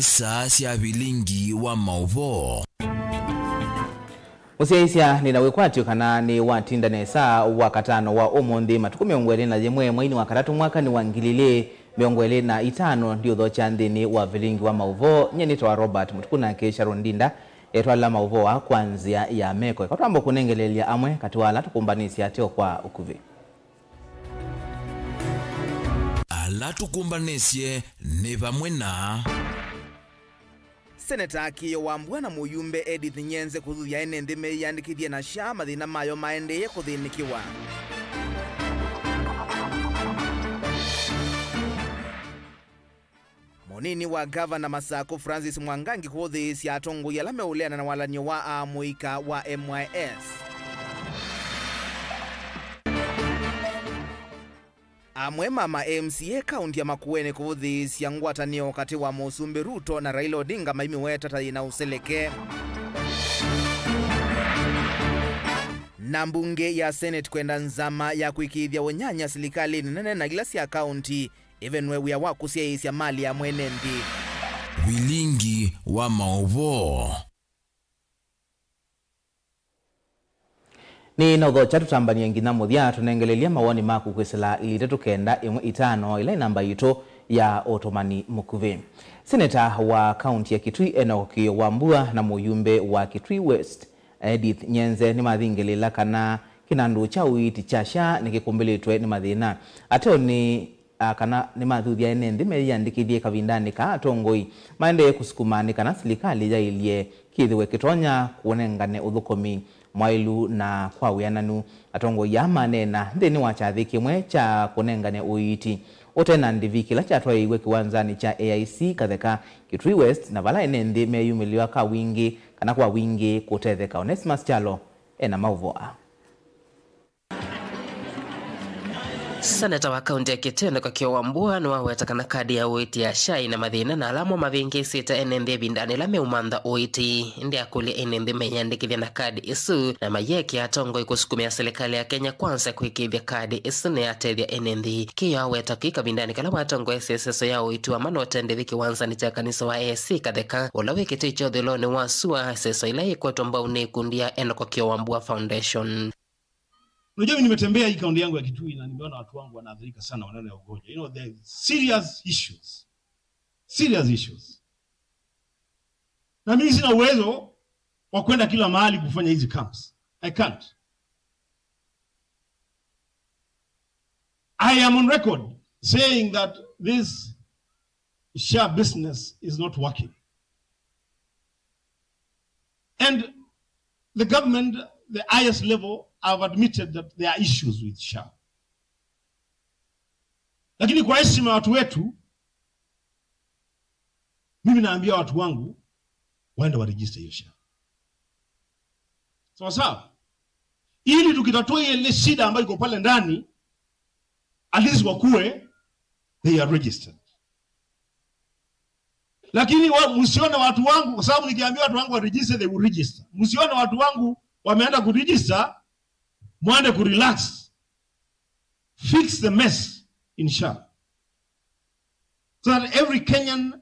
nisa sia vilingi wa mauvo. Usiaisia ninawekwatio kana ni watinda nesa wakatano wa umundi matuku miongwele na jemwe mwaini wakatatu mwaka ni wangilile miongwele na itano ndiyo dhocha ndini wa vilingi wa mauvo nyenito wa Robert mutukuna ke Sharon Dinda etwala mauvo wa kwanzia ya meko katwambo kunengelelia amwe katiwala tukumbanisi ateo kwa ukuvi ala tukumbanisye ni vamwe na Senator Kiyo Wambua na muyumbe Edith Nyenze kuthuthia enende meyandikithie na SHA mathina mayo maendeye kuthinikiwa. Monini wa Governor Masako Francis Mwangangi kuthisia atongo yala meuleana na walanio wa amuika wa MYS. Amwe mama MCA kaunti ya Makueni kuthisia ngwatanio kati wa Musumbi Ruto na Raila Odinga maimiweta taina useleke. Na mbunge ya Senate kwenda nzama ya kuikithia wanyanya serikali nene na gilasi ya kaunti evenwe wia wakusia isi ya mali ya mwenendi. Vilingi wa mauvo. Ni na udho chatu tambani ngina muthia tunengelelia mawani maku kwesela ilitetu kenda imwe itano ila namba yito ya Otomani Mukuvi. Senator wa kaunti ya Kitui Enoch Kiyo Wambua na muyumbe wa Kitui West Edith Nyenze ni mathingelila kana kinandu cha uiti cha SHA nikikumbilitwe ni mathina ateo ni kana ni mathuthia enende meyandikithie kavindani ka atongoi maende kusukumani kana serikali jailie kithiwe kitonya kuonengane uthukomi mwailu na kwa wiananu atongo ya manena ndeni wachathi kimwe cha kunengane uiti otena ndiviki la chatwa iwe kiwanzani cha AIC katheka Kitui West na vala enende meyumiliwa ka wingi kana kwa wingi kutetheka. Onesimus Chalo ena mauvoa. Senator wa kaunti ya Kitui Kiyo Wambua ni waweta kana kadi ya uiti ya SHA na mathina na alamo mavingi sita enende bindani la meumantha uiti ndi akuli enende meyandikithia na kadi isu na mayeki atongo ikusukumia serikali ya Kenya kwanza kuikithia kadi isu ni atethia enende. Kiyo aweta kika bindani kala watongo SSS ya uiti wa manote kiwanzani cha kanisa wa ASC katheka ulawe Kitui chothe loni wasua SSS ila ikwetu mbao ni kundia Enoch Kiyo Wambua Foundation. Unajua nimetembea hii kaunti yangu ya Kitui na nimeona watu wangu wanaathirika sana wanane ya ugonjwa. You know, there are serious issues. Serious issues. Na mimi sina uwezo wa kwenda kila mahali kufanya hizi camps. I can't. I am on record saying that this SHA business is not working. And the government, the highest level, have admitted that there are issues with SHA. Lakini kwa heshima watu wetu, mimi naambia watu wangu waende waregister hiyo SHA. Sawa sawa? Ili tukitatua ile shida ambayo iko pale ndani, at least wakue they are registered. Lakini msione watu wangu, kwa sababu nikiambia watu wangu wa register they will register. Msione watu wangu wameenda kuregister mwande kurelax. Fix the mess in SHA. So that every Kenyan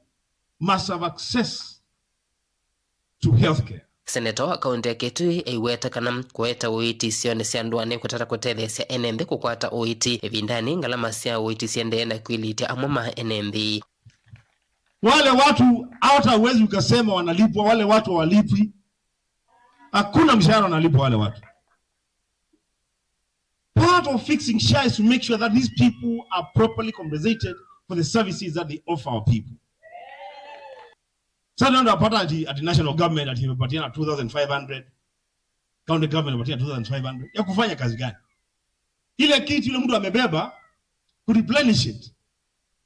must have access to healthcare. Senator wa kaunti ya Kitui iweta kana kueta uiti sione siandwane kutata kutethesia enende kukwata uiti evindani ngalama sia uiti siende na kuiliti amama enende. Wale watu hata uwezi ukasema wanalipwa, wale watu walipwi. Hakuna mshahara wanalipwa wale watu. Part of fixing SHA is to make sure that these people are properly compensated for the services that they offer our people. So now at the national government at imepatiana 2,500, county government imepatiana 2,500. Ya kufanya kazi gani? Ile kitu yule mtu amebeba to replenish it,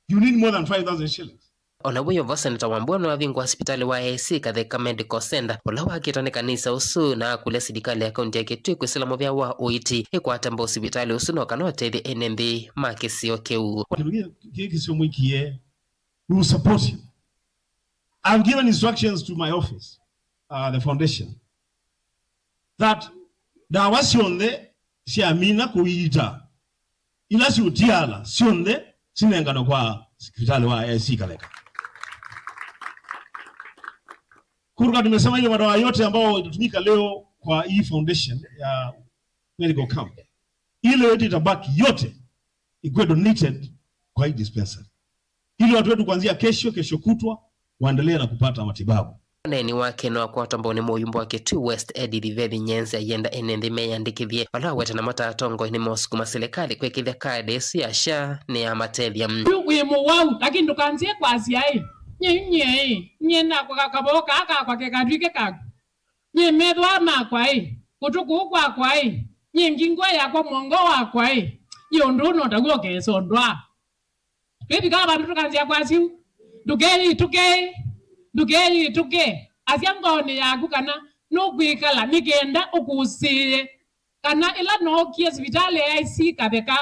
you need more than 5,000 shillings. Olabuyo wa Senator Wambua na wavingu hospitali wa AIC katheka medical center olawa kitone kanisa usu na kule serikali ya kaunti ya Kitui kusilamu vya wa uiti ikwatamba hospitali usu no kanotethi enende makisio keu. We will support you. I've given instructions to my office, the foundation, that dawa sionde siamina kuita ila si utiala sionde sinengano kwa hospitali wa AIC katheka. Kuruka tumesema ile madawa yote ambayo itatumika leo kwa hii foundation ya medical camp, ile yote itabaki yote ikuwe donated kwa hii dispensary, ili watu wetu kuanzia kesho kutwa waendelee na kupata matibabu. Neni wake no kwa tamboni muyumbo wake tu West Edith Vethi Nyenze yenda enende meyandikithie wala weta na matatongo ni mosukuma serikali kwekithia kadi ya SHA ni ya materia wimo wau lakini tukanzie kwa siai nye na kwa kaboka aka kwa kekadwike kako nye medwa makwa kutuku kwa nye ngingwa yako mongo wakwa yo nduno taguo kesondwa bibi kama bantu tukanzia kwa siu Duke asiangone yaku kana no kwikala nigenda ukusiye kana ila no kia hospitali IC kabeka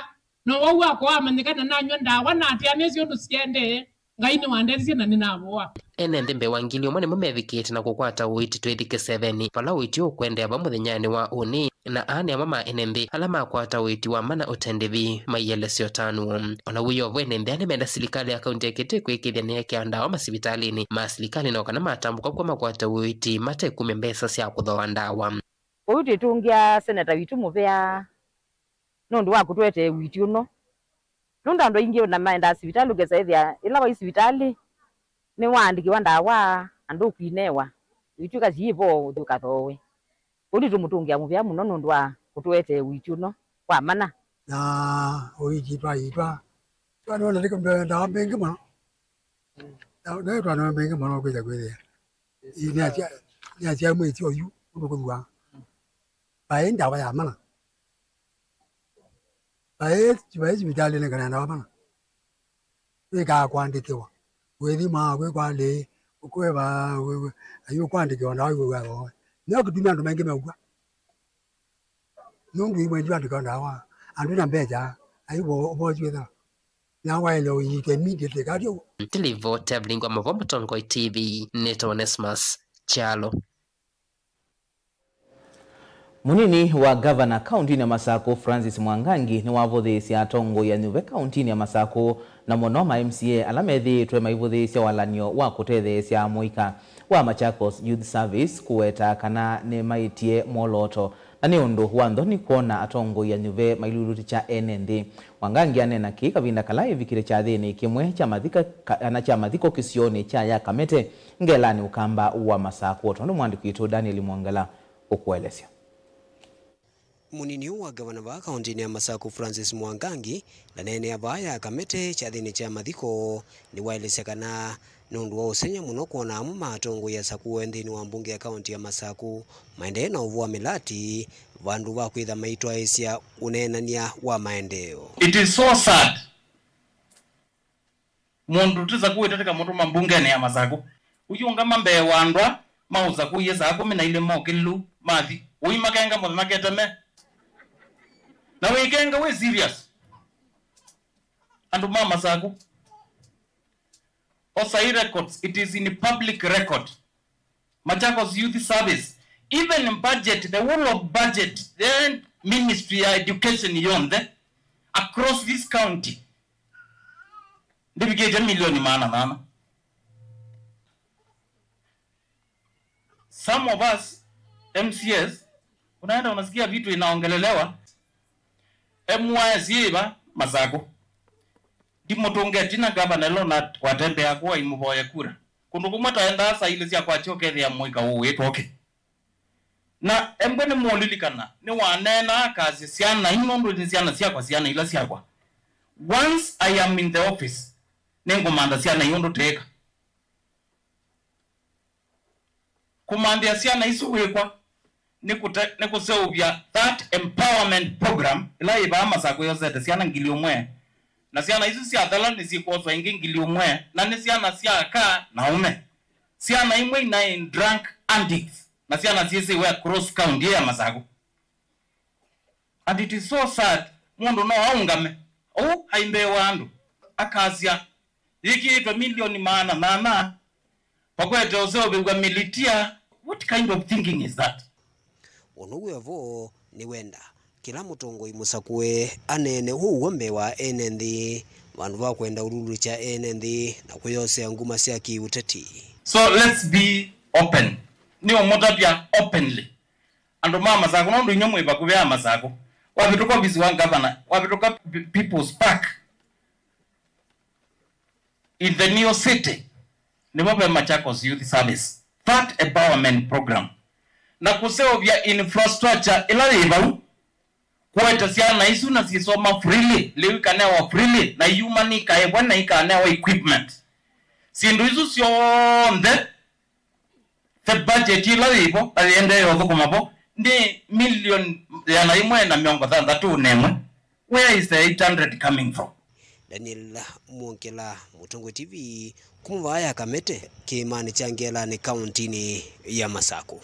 no wawa kwa amanikana na nyonda wana atiamezi yondu siende ngaini wanderisi na ninaboa enende mbe wangili omone mumethikite na kukwata uiti twithike 7 pala uiti ukwendea bamuthenyani wa uni na ane amama enende alama kwata uiti wa mana utendevi maiyelesio 5 ona wiyo wenende ane menda serikali ya kaunti ya Kitui kwikithia neke andawa masibitalini ma serikali na kana matambuka kwa makwata uiti mate 10 mbesa cia kuthoa ndawa uiti tungia seneta witu muvea nundu wa kutwete uiti uno nunda ndo ingi na maenda sibitali ugeza ithia ila wa sibitali ni wandiki wa ndawa andu kwinewa wituka zivo thukathowe uli tumutungia muvya muno nundu wa kutwete witu no kwa mana na uiji twa twana liko ndawa bengi muno na twana bengi muno kwija kwithia ni atia mwiti oyu ndukugwa bae ndawa ya mana bae sibitali ne kana ndawa mana wika kwandikiwa wethi ma gwe kwale ukweba ayo kwandikiwa ndawa gwa no kutumia ndo mengi megwa nungu imwe ndika ndawa andu na mbeja ayo obojwetha na wailo yike immediately kadio Tilivo tabling ama Vomatongo TV Neto Onesmus Chalo. Munini wa governor kaunti ya Masako Francis Mwangangi ni wavuthisya atongo ya Nyuve kaunti ya Masako na monoma MCA alamethitwe maivuthisya walanio wa kutethesya muika wa Machakos Youth Service kuweta kana ni maitie moloto na ni undu wa nthoni kuona atongo ya Nyuve mailuluti cha NND. Mwangangi anena ki kavinda kalai vikire cha thini kimwe cha mathiko kisioni cha ya Kamete ngelani ukamba wa Masako. Tondo mwandiki itu Daniel Mwangala ukuelesya. Munini wa gavana wa kaunti ya Masako Francis Mwangangi na nene abaya Kamete cha thini cha mathiko ni waelesekana nundu wa usenya muno kuona matongo ya Sakuwe nthini wa mbunge ya kaunti ya Masako maendeleo na uvua milati vandu va kwitha maitwa esya unenania wa maendeleo. It is so sad mundu tiza kuiteteka mundu mambunge ni ya Masako uyunga mambe wandwa mauza kuyesa 12 mokilu mathi uimakenga mo maketeme na wekenga we serious andu mama Masako OSAI records, it is in public record. Machakos Youth Service, even in budget, the whole of budget, the Ministry of Education yonde, across this county, they get $1 million mana. Some of us, MCS, unaenda unasikia vitu inaongelelewa, MYS ba Masako. Dimotonge tina gavana lona watembe yakwa imuboye kura kundu kumata enda sa ile sia kwa choke ya mwika wetoke na embene mulilikana ni wanena kazi siana inondo ni siana sia kwa siana ila sia kwa once I am in the office nengo manda siana yondo teka kumandia siana isu wekwa ni kuseubya that empowerment program ila iba Masako yose siana ngiliomwe na siana hizo si athala ni sikozwa ingili umwe na ni siana siaka na ume siana imwe na in drunk addicts na siana sisi we cross county ya Masako and it is so sad mundu no aungame haimbe wandu akazia hiki ito milioni maana nana pakwete oseobe kwa militia. What kind of thinking is that? Onuwevo ni wenda kila mutongo Masakwe anene huu mbe wa NND vandu va kwenda ururu cha NND na kuyose nguma cia kiuteti. So let's be open. ni omotapia openly ando mama zako ndo nyomo ibakubya masako wabituko busy one governor wabituko people's park in the new city ni mobe Machakos youth service that empowerment program na kuseo vya infrastructure ila ibau kweta siana isu na sisoma freely lewi kanewa freely na humani kaebwa na ikanewa equipment sindu isu sionde the budget ila ibo aliende yozo kumabo ni million ya na imwe na miongo tatu nemwe. Where is the 800 coming from? Daniel Munkela, Mutongo TV, kumvaya Kamete Kimani Changela ni kauntini ya Masako.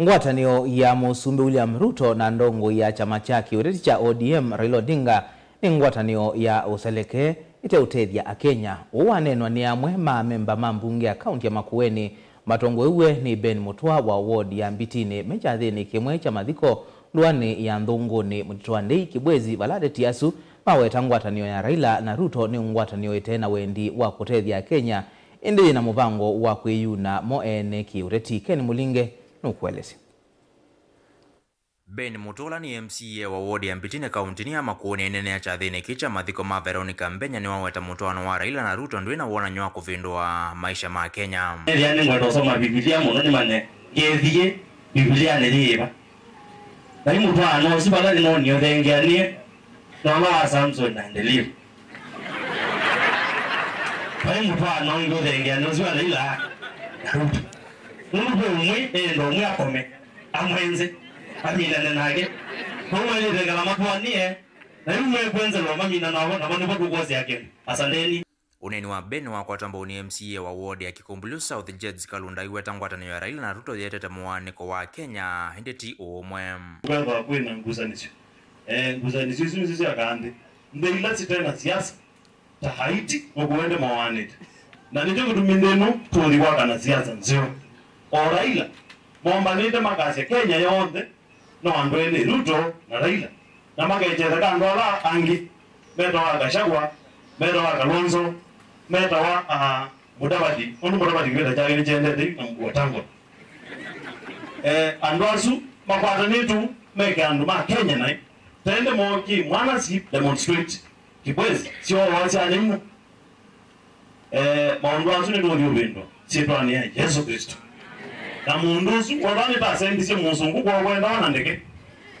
Ngwatanio ya Musumbi William Ruto na ndongo ya chama chake ureti cha ODM Raila Odinga ni ngwatanio ya useleke ite utethia Akenya. Uwanenwa ni amwe memba mambunge ya kaunti ya Makueni. Matongo uwe ni Ben Mutua wa ward ya Mbitini mecha thini kimwe cha mathiko luani ya Ndunguni Mutitwandei Kibwezi Balade Tiasu maweta ngwatanio ya Raila na Ruto ni ngwatanio itena wendi wa kutethia Kenya indi na muvango wa kwiyuna moene kiureti. Ken Mulinge nukwelesi. Ben Mutola ni MCA wa ward ya Mbitini kauntini ya Makueni enene ya chathini kicha mathiko ma Veronica Mbenya ni waweta mutoano wa Raila na Ruto ndwina wona nywa kuvindua maisha ma Kenya. Yani ngwato soma Biblia muno ni mane yethie Biblia ne riba. Nai mutoano sibala no ni othengania no ma Samson na ndelive. Nai mutoano ngo thengania no sibala ila Ruto. Nuko umwe ndo umwe akome amwenze amina nage kwa ile ngala matwanie na yule kwanza lo mamina na bado kugozi yake asanteni. Uneni wa Ben wa kwatamba ni MCA wa ward ya Kikumbulu South Jeds Kalunda iweta ngwatanio ya Raila na Ruto yetete muaniko wa Kenya ndeti omwe kwa kwina nguzanisho nguzanisho sisi akande ndela sitena siasa ta Haiti ngokwende mawanete na ndio kutumindeno tori kwa kana siasa nzio o Raila mombanite makase Kenya yonde no andwele Ruto na Raila na magejera kandola angi meto wa Gachagua meto wa Kalonzo meto wa Mudavadi onu Mudavadi kwenda jage jende na mwatango andwasu makwata nitu meke andu ma Kenya nai tende moki mwana si demonstrate Kibwezi sio wacha alimu maondwasu ni ndio bendo sitwani ya Yesu Kristo na mundusu wadani ta sendise musungu kwa kwenda wana ndeke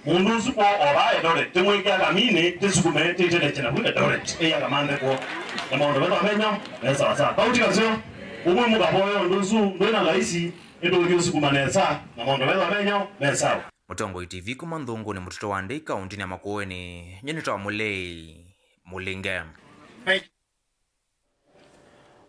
mundusu kwa oraye dole temweka kamine tesukume tetele chena kule dole eya kamande kwa na maondo bado amenya sawa sawa kauti kazio umwe mugaboyo ndusu ndona laisi ndo ndio sukumanesa na maondo bado amenya sawa. Mutongo TV kuma Ndungu ni mutoto wa Ndei kauntini ya Makueni nyenito Mulei Mulinge.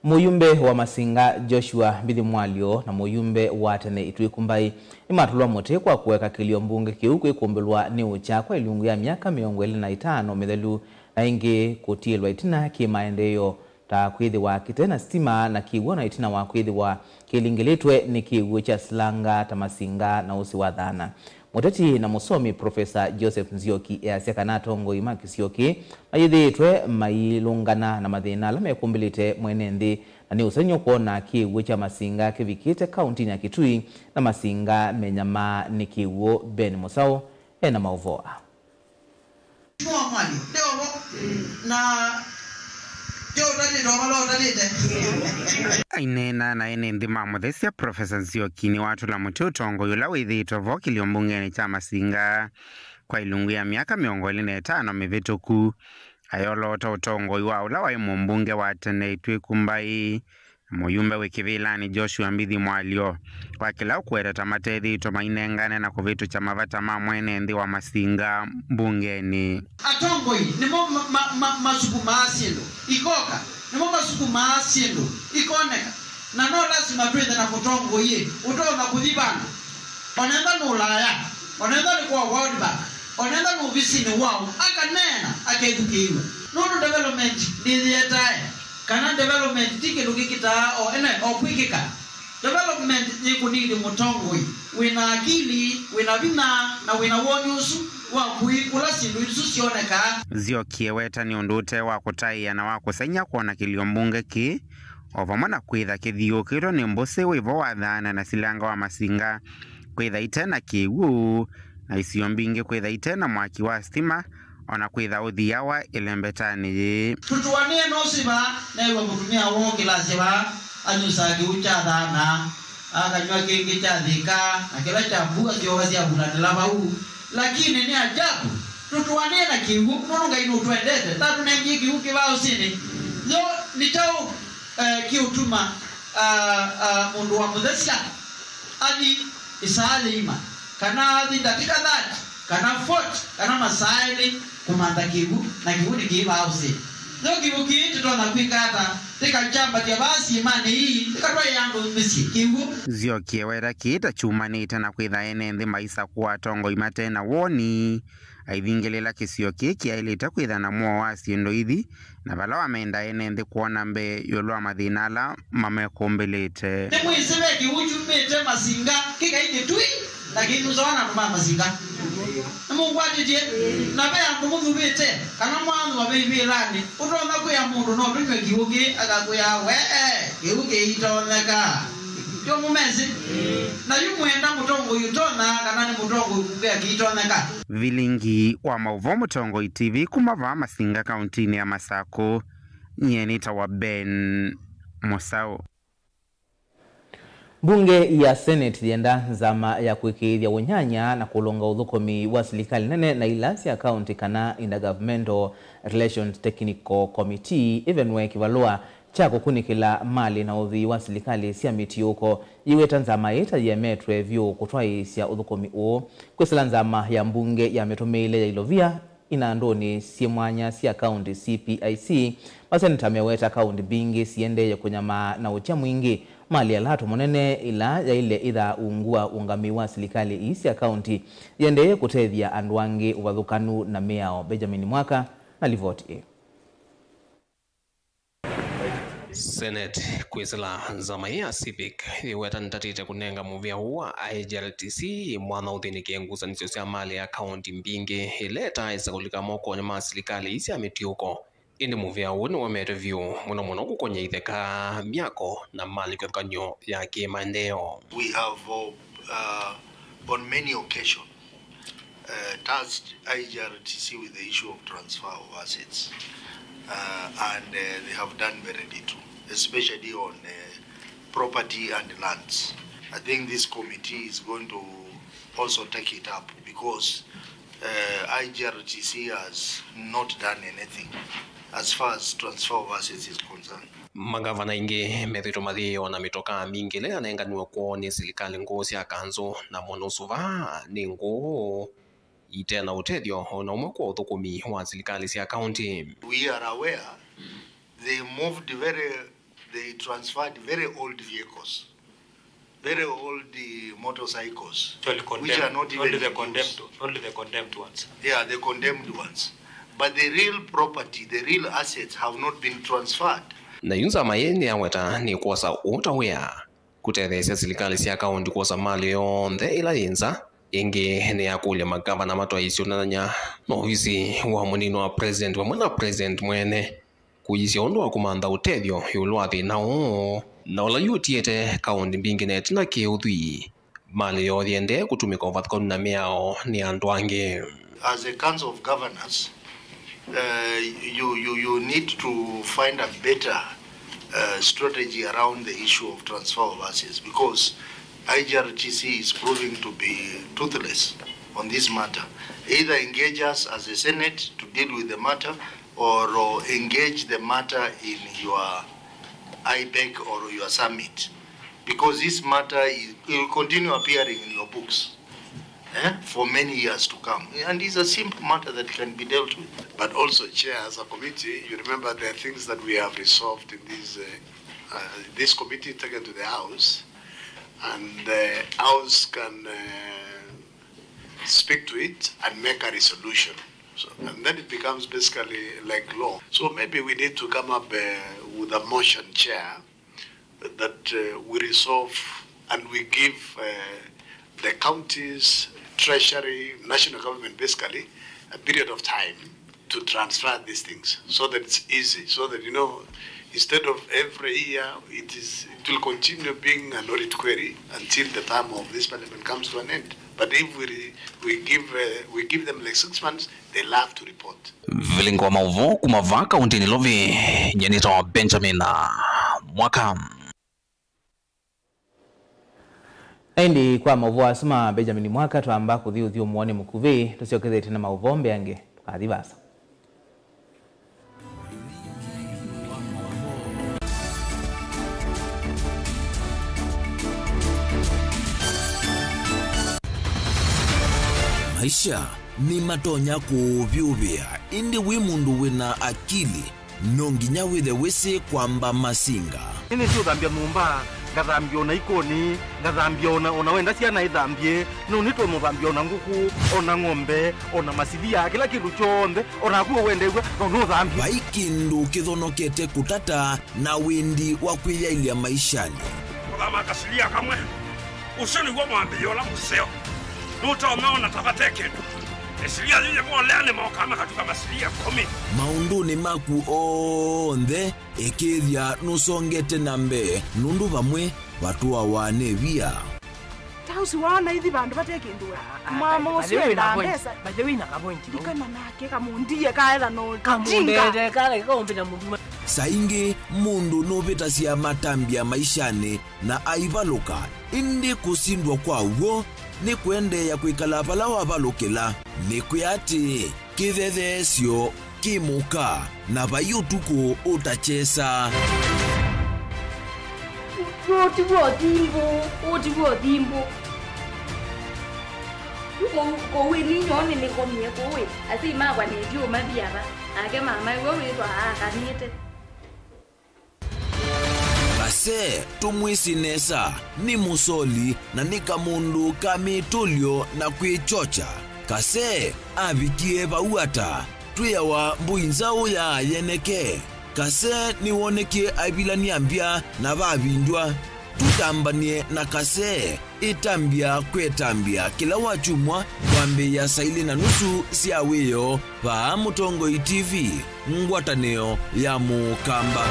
Muyumbe wa Masinga Joshua Mbithi Mwalio na muyumbe wa tene Itwikumbai imatulwa mote kwa kuweka kilio mbunge kiuku ikumbelwa ni ucha kwa ilungu ya miaka 25 mithelu na ingi kutilwa itina kimaendeyo ta kwithi wa kitena stima na kiwo na itina wa kwithi wa kilingiletwe ni kiwo cha Silanga Tamasinga na usi wa dhana. Muteti na musomi Professor Joseph Nzioki easiaka natongo imaki Sioki ayithitwe mailungana na mathina lame kumbilite mwenendi na ni usenyo kuona kiwo cha Masinga kivikite kauntini ya Kitui na Masinga menyama ni kiwo Ben Musau ena mauvoa. Ainena na enendi mamuthesia Professor Nzioki ni watu la mututongo yula withito voki liyombungeni cha Masinga kwa ilungu ya miaka 25 mivituku ayolota utongo iwa ula wa mbunge wa tene Itwikumbai muyumbe wikivilani Joshua Mbithi Mwalio wakila ukweta tamatethi tomainengane na kuvitu cha mavata mamwene ndi wa Masinga mbungeni atongo hii nimo masuku maasindo ikoka nimo masuku maasindo ikoneka na no lazima twende na kutongo hii utona kuthibana wanaenda no Ulaya wanaenda ni kwa World Bank wanaenda no visini wao akanena akedukiwe no development ndi yetae kana development tiki lugikita o ene okwikika development ni kunidi mutongo wina akili wina vina na wina wonyusu wa kuikula sindu isusioneka. Nzioki weta ni undute wa kutaia na wa kusenya kuona kilio mbunge ki ovamwe na kwitha kithiukirwo ni mbusi wivo wa thana na silanga wa masinga kwitha itena kiwu na isio mbingi kwitha itena mwaki wa stima ona kwitha uthia wa ilembetani tutuwanie no siba na iwa mutumia wo kilasi ba anyusagi ucha thana akanywa kingi cha thika na kila cha mbuga kioga cia bulanela bau lakini ni ajabu tutuwanie na kiwu nonga ino twendete tatu na ngi kiwu kibao sini yo ni chao kiutuma mundu wa muthesha adi isalima kana adi dakika 30 kana 40 kana masaili kumanda kiwu na kiwu ni kibao sini yo kiwu kitu tona kwikata tika chamba kia basi imani hii tika toa yangu misi kiwu ziokie wera kita chumanite na kwitha enenthi maisa kuwa tongo imatena woni aithingilela kisio kiki ailita kwitha na muo wa siendo ithi na vala wamenda enenthi kuona mbe yolwa mathina ala mamekumbelete ni mwisebe kiwuchu mete masinga kika iti tui lakini uzawana kuma masinga na mungu atije na bea kumudu bete kana mwanzo wa bibi lani utonda kuya mundu no tunywe kiwuki akakuya kiwuki itoneka yo mumezi na yumwenda mutongo yutona kana ni mutongo yukugea kiitoneka vilingi wa mauvo mutongo TV kumava masinga kauntini ya Masako nyenita wa Ben Musau. Bunge ya Senate yenda nzama ya kuikithia unyanya na kulonga uthukomi wa serikali nene na ilasi ya county kana Intergovernmental Relations Technical Committee evenwe kivalua cha kukunikila mali na uthi wa serikali cia mitiuko iweta nzama ita ya metwe vyo kutwaisya uthukomi uo kwisila nzama ya mbunge ya metumeile ya Ilovia ina ndoni sie mwanya cia county CPIC maseneta meweta county bingi siende ya kunyama na utia mwingi mali ya latu monene ila ya ile idha ungua ungami wa serikali isi ya county yende kutethia andwangi uvathukanu na meao Benjamin Mwaka na livoti Senate kwisila nzama ya civic iweta ntatite kunenga muvia huwa IGRTC mwana uthini kiengusa nisio sia mali ya county mbingi ileta isa kulika moko nyama serikali isi ya mitiuko indi muvia huwa ni wamete view muno kukonye itheka miako na mali kwa kanyo ya kimaendeo. We have on many occasions tasked IGRTC with the issue of transfer of assets and they have done very little, especially on property and lands. I think this committee is going to also take it up because IGRTC has not done anything as far as transfer of assets is concerned. Magavana ingi methito mathio na mitoka mingi le anenganiwa kwa ni serikali ngosi ya kanzo na monosuva ni ngo itena utethio na umwe kwa uthukumi wa serikali cia county. We are aware they transferred very old vehicles, very old motorcycles, which are not even only the condemned ones. Yeah, the condemned ones. But the real property, the real assets have not been transferred. Na yunza mayeni ya weta ni kuwasa utawea kutethesia serikali cia county kuwasa mali yonthe ila yinza ingi ni ya kulia magavana matwa isio nanya no hizi wa munino wa president wa mwana president mwene kuisi ondo wa kumanda utethio yulwathi nao na ola yutiete county mbingi netina kiuthi mali yothiende kutumika uvathikonu na miao ni andu angi. As a council of governors, you need to find a better strategy around the issue of transfer of assets because IGRTC is proving to be toothless on this matter. Either engage us as a Senate to deal with the matter or engage the matter in your IBEC or your summit because this matter will continue appearing in your books for many years to come. And it's a simple matter that can be dealt with. But also, Chair, as a committee, you remember there are things that we have resolved in this committee taken to the House, and the House can speak to it and make a resolution. So, and then it becomes basically like law. So maybe we need to come up with a motion, Chair, that we resolve and we give the counties, treasury, national government basically a period of time to transfer these things so that it's easy, so that Instead of every year, it will continue being an audit query until the term of this parliament comes to an end. But if we give them like 6 months, they'll have to report. Vilingwa mauvo kumava kaunti Lovi Nyenito Benjamin Mwaka. Endi kwa mauvo asuma Benjamin Mwaka tuamba kuthiu muone mukuvi tusiokeze tena mauvo mbeange tukadhibasa. Maisha ni matonya kuvyuvia indi wi mundu wina akili nonginya withe wisi kwamba masinga ini sio dhambia mumba ngathambia ona ikoni ngathambia ona wenda ciana ithambie no nitwe muthambia ona nguku ona ng'ombe ona masivia kila kindu chonde ona kuo wendegwe no thambia vaikindu kithonokete kutata na windi wa kwiyailia maishani kama kasilia kamwe usoni gwa mwambio la museo nuta umeona tafateke esilia yeye mwolene mwokama katika masilia 10 maunduni maku onthe ekithia nusongete nambe nundu vamwe watu awanevia tausi wana hithi bandu batekindua mama usio na pesa baje na kapointi dikana nake kamundie kaela no kamundete kale kombe na mundu saingi mundu novita cia matambia maishani na aivaluka indi kusindwa kwa uo ni kwende ya kwikala pala wavalukila ni kuyati kithethesyo kimuka na vayutuku utachesa utibuo thimbo kowe ni nyone ni komie kowe asi magwa ni dio mathiara ake mama wewe witwa akanite Kase tumwisinesa ni musoli na ni kamundu kamitulio na kwichocha kase avikie vauata tuyawa mbuinzao ya yeneke kase ni woneke avilania mbia na vavindwa tutambanie na kase itambia kwetambia kila wachumwa kwambe ya saili na nusu siaweyo va Mutongoi TV ngwataneo ya Mukamba.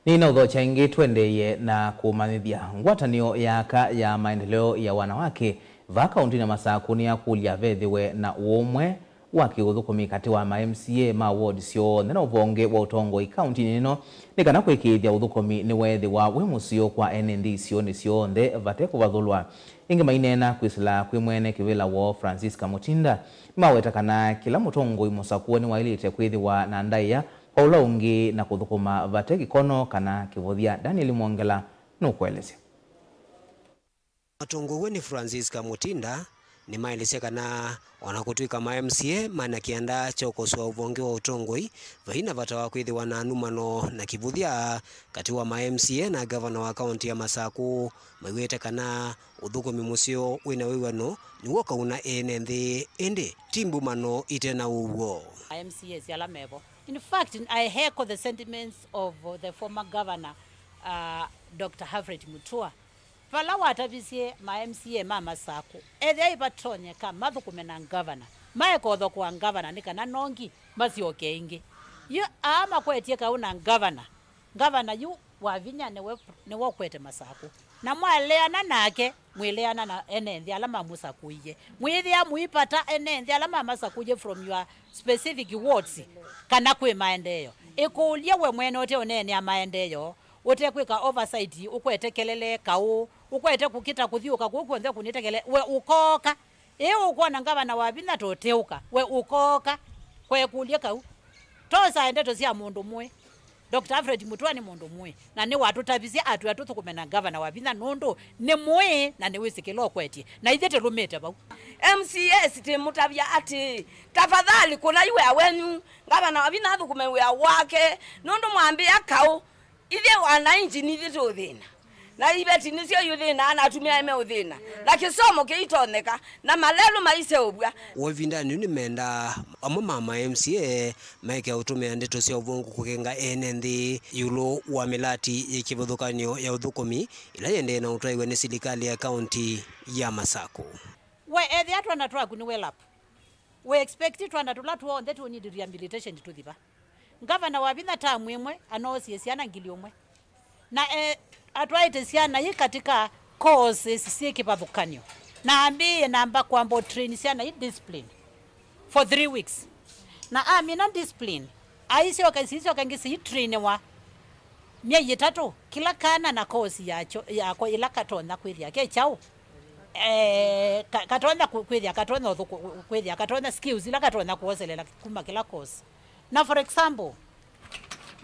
Nina udhocha ingi tuendeye na kumanithia ngwatanio yaka ya maendeleo ya wanawake va kaunti na Masaku ya kulia vethiwe na umwe wa kiuthukumi kati wa MCA ma ward sio na uvonge wa Utongoi kaunti nino nikana kwikithia uthukumi ni wethi wa we musio kwa NND sio ni sio nde vate kuvathulwa ingi mainena kwisila kwi mwene kivila wo Francisca Mutinda maweta kana kila Mutongoi Musaku ni wailite kwithiwa na ndaiya Paula ungi na kuthukuma vate kikono kana kivuthia Daniel Mwongela nukwelezea. Mutongoi ni Francisca Mutinda ni maelesekana wanakutwika ma MCA mana kianda chokoswa uvonge wa Utongoi vaina vatawa kwithiwa na numano na kivuthia kati wa ma MCA na gavana wa kaunti ya Masaku maiwete kana uthukumi musio wina wiwano niwo kauna NND ende timbu mano itena uwo MCA siala mevo. In fact, I echo the sentiments of the former governor, Dr. Havret Mutua. Pala watavisie ma MCA mama Masaku. Ede ipatonye ka mathukume na governor. Mae kodho kwa governor nika na nongi masi okeingi. Yu ama kwetie kauna governor. Governor yu wavinya ne wakwete Masaku. Na mwaleana nake mweleana na NND alama Musaku iye. Mwithia muipata NND alama Masaku iye from your specific wards kana kwe maendeleo. Ikulia we mwene ote onene ya maendeleo. Ote kweka oversight ukwete kelele kau ukwete kukita kuthiuka kukwende kunitekele we ukoka uko na ngavana wabina toteuka we ukoka kwe kulia kau tosa endeto cia mundu mwe Dr. Alfred Mutua ni mundu mwe na ni watu tabisia atu atuthukume na ngavana wabina nundu ni mwe na ni wisikilo kwetie na ithete lumete bau MCS te mutabia ati tafadhali kuna iwe awenu ngavana wabina athukume we wake nundu mwambia kau ithe wananchi ni thitu thina na ibeti nisio yuthina na atumia ime uthina na kisomo kiitoneka na malelo maise obwa wavindani ni menda amwe mama MCA maike utumia ndeto cia uvungu kukenga enenthi yulo wa milati ikivuthukanio ya uthukumi ila yende na utwaiwe ni serikali ya kaunti ya Masako. We ethi atu na twa kuni well up. We expect it wana tulatu on that we need rehabilitation to thiba. Governor wa bina tamu imwe anosi siana ngiliomwe. Na atwaite siana hii katika courses sie kipathukanio. Na ambie namba kwamba train siana hii discipline for 3 weeks. Na amina discipline. Aisi wakangisi train wa miezi 3 kila kana na course yacho yako ila katona kwithia ke chao. Katona kwithia katona skills ila katona kuoselela kuma kila course. Na for example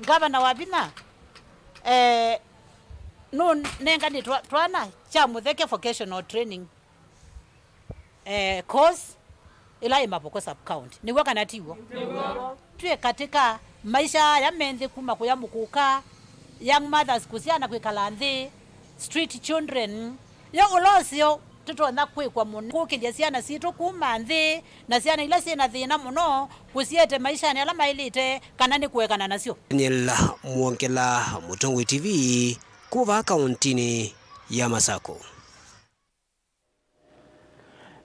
governor wa bina no nenga ni twana cha mutheke vocational training course ila imapoko sub county ni waka natiwo tuwe katika maisha ya menzi kuma kuya mukuka young mothers kusiana kwikala nthi street children ya ulosio tutona kwikwa muno kukindia ciana citu kuma nthi na ciana ila ciina thina muno kusiete maisha ni ala mailite kana ni kuekana nacio. Nyela Mwongela, Mutongwe TV, kuva kauntini ya Masako.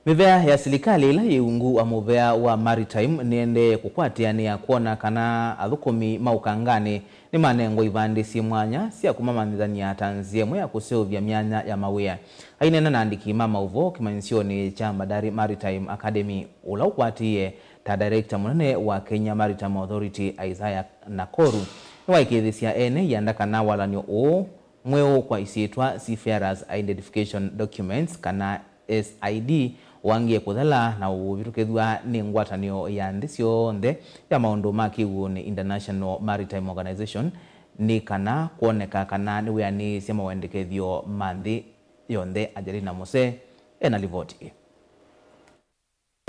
Mivea ya serikali ila iungu wa muvea wa maritime niende kukwatiania kuona kana athukumi maukangani ni manengo ivandi si mwanya sia kumamanithania tanzia mwe ya kuseuvya myanya ya mawia. Hainena naandiki mama uvo kimanyisioni cha Bandari Maritime Academy ula ukwatie ta director munene wa Kenya Maritime Authority Isaiah Nakoru niwaikithisia ene yandaka na walanyo o mweo kwa isiitwa Seafarers Identification Documents kana SID wangie kuthala na uvitukethwa ni ngwatanio ya nthi cionthe ya maundu ma kiwu ni International Maritime Organization ni kana kuoneka kana ni wiani cia mawendekethio manthi yonthe. Angelina Mose ena ripoti.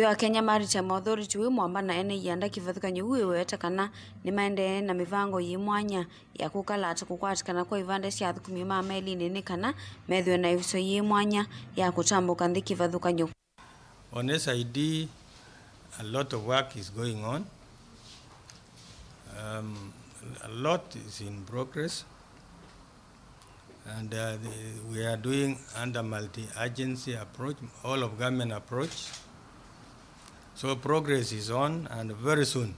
Wa Kenya Maritime Authority we mwamba na ene yanda kivathukanyo weta kana ni maende na mivango yi mwanya ya kukalata kukwatikana kwa ivande cia athukumi ma meli ni kana methwe na iviso yi mwanya ya kutambuka nthi kivathukanyo. On SID, a lot of work is going on. A lot is in progress, and we are doing under multi-agency approach, all of government approach. So progress is on, and very soon,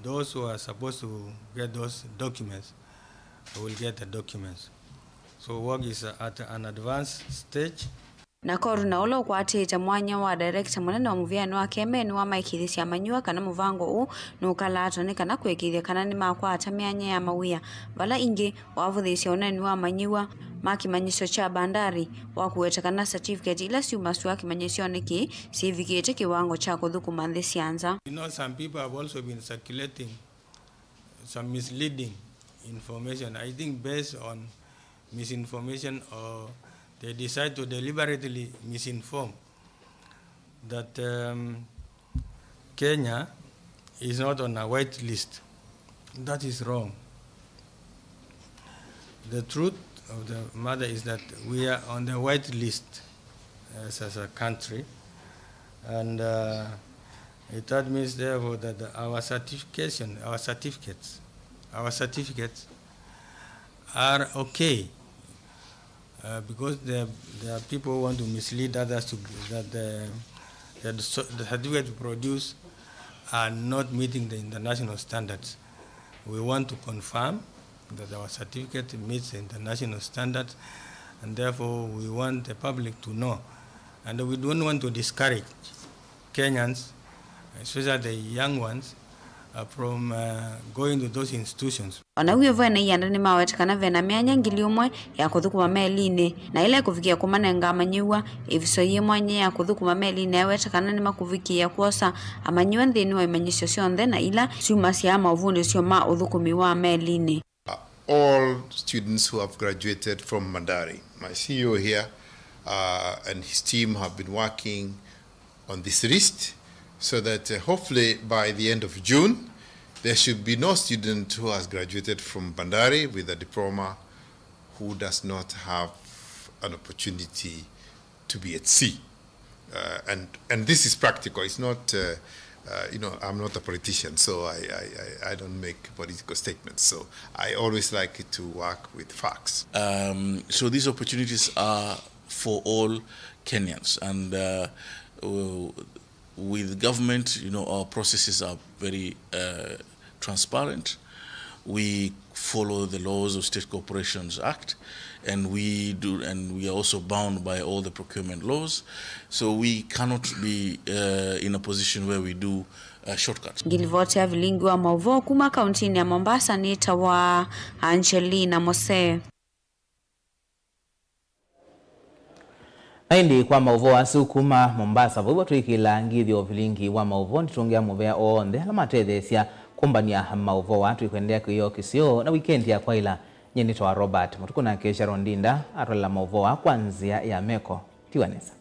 those who are supposed to get those documents will get the documents. So work is at an advanced stage. Nakoru na ulo kwatite mwanya wa director munene wa muviano wa kemeni wa maikithisia manyua kana muvango u nukalato ni kana kwikithia kana ni makwata myanya ya mawia vala ingi wavuthisia uneni wa manyua makimanyisho cha bandari wa kuweta kana certificate ila siumaswa kimanyisho niki civikite kiwango cha kuthukuma nthi cianza. You know, some people have also been circulating some misleading information, I think based on misinformation, or they decide to deliberately misinform that Kenya is not on a white list. That is wrong. The truth of the matter is that we are on the white list as a country, and that means therefore that our certificates are okay. Because there are people who want to mislead others that the certificates produced are not meeting the international standards. We want to confirm that our certificate meets the international standards, and therefore we want the public to know. And we don't want to discourage Kenyans, especially the young ones, from going to those institutions. Wanawe vene yanda ni mawetakana vena myanya ngiliumwe ya kuthukuma melini na ile kufikia kumanenga amanyiwa iviso yi mwanya ya kuthukuma melini yawetakana ni makufikia kuosa amanyiwa nthini wa imanyisho cionthe na ila ciuma cia mauvundi cio ma uthukumi wa melini. All students who have graduated from Bandari, my CEO here and his team have been working on this list so that hopefully by the end of June there should be no student who has graduated from Bandari with a diploma who does not have an opportunity to be at sea. And this is practical. It's not, I'm not a politician, so I don't make political statements. So I always like to work with facts. So these opportunities are for all Kenyans. And with government, our processes are very transparent. We follow the laws of State Corporations Act, and we are also bound by all the procurement laws. So we cannot be in a position where we do shortcuts. Ngilivotea vilingi wa mauvo kuma kauntini ya Mombasa ni tawa Angelina Mose. Aindi kwa mauvo asu kuma Mombasa vubo tuikila ngithio vilingi wa mauvo nitungea muvea oonde alamatethesia kumbania mauvo watu ikwendea kuyo kisio na weekend ya kwaila nyenito wa Robert mutukuna kesha rondinda arola mauvo wa kwanzia ya meko tiwanesa.